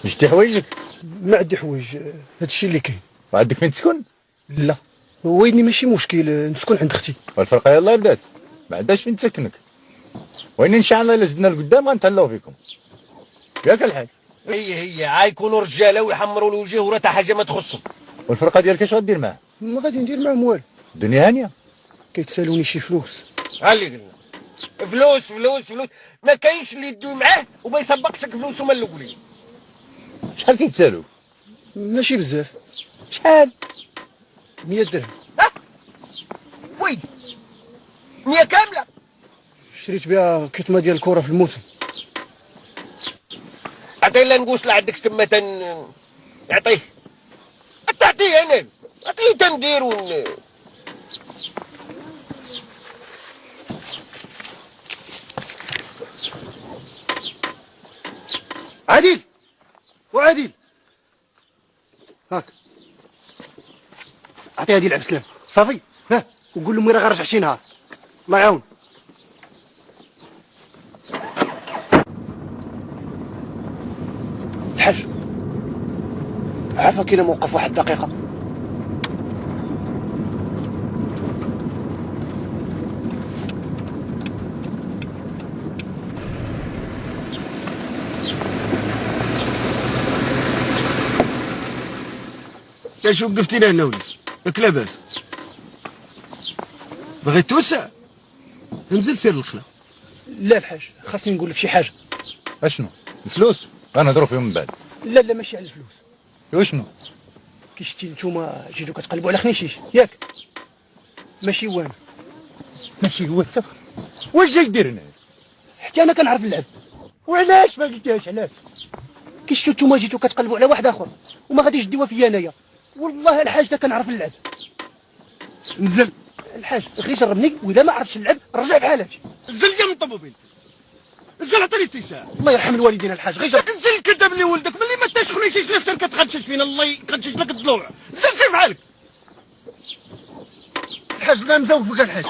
جبتي حوايجك؟ ما عندي حوايج، هادشي اللي كاين. وعندك فين تسكن؟ لا ويني ماشي مشكل، نسكن عند اختي. والفرقه يلاه بدات، ما عندهاش فين تسكنك. وين ان شاء الله الا زدنا لقدام غنتهلاو فيكم. ياك الحاج؟ هي عايكونوا رجاله ويحمروا الوجه وراه تا حاجه ما تخصهم. والفرقه ديالك اش غدير معاه؟ ما غادي ندير معاهم والو. الدنيا هانيه. كيتسالوني شي فلوس. ها اللي قلنا فلوس فلوس فلوس، ما كاينش اللي يدوي معاه وما يسبقش فلوسه من الاولين. شحال كيتسالوا؟ ماشي بزاف. شحال؟ 100 درهم. ها وي 100 كامله؟ شريت بها كيطمه ديال الكره في الموسم. عطيه لنقوس لا عندكش تما يعطيه. تعطيه انا، عطيه تندير عادل وعادل هاك عطيه هادي لعب سلام صافي. ها وقول لهم راه غنرجع شي نهار. الله يعاون. الحاج عافاك الى موقف واحد دقيقه. اش وقفتينا هنا وليدي؟ ياك لاباس؟ باغي توسع؟ انزل سير للخلا. لا الحاج خاصني نقول لك شي حاجه. اشنو؟ الفلوس؟ غنهضروا فيهم من بعد. لا لا ماشي على الفلوس. وشنو؟ كي شتي نتوما جيتو كتقلبوا على خنيشيش ياك؟ ماشي وانا. ماشي هو حتى. واش جاي دير هنا؟ حتى انا كنعرف نلعب. وعلاش ما قلتيهاش علاش؟ كي شتو نتوما جيتو كتقلبوا على واحد اخر وما غاديش ديوها فيا انايا. والله الحاج تا كنعرف نلعب. انزل الحاج غير جربني وإلا ما عرفتش نلعب رجع بحال هادشي. انزل يا من الطوموبيل. انزل عطيني اتساع. الله يرحم الوالدين الحاج غير جرب. انزل كذاب لي ولدك ملي ما تشخنيش لا سير كتغشش فينا الله يقشش لك الضلوع. انزل سير بحالك. الحاج لا مزوق فيك الحاج.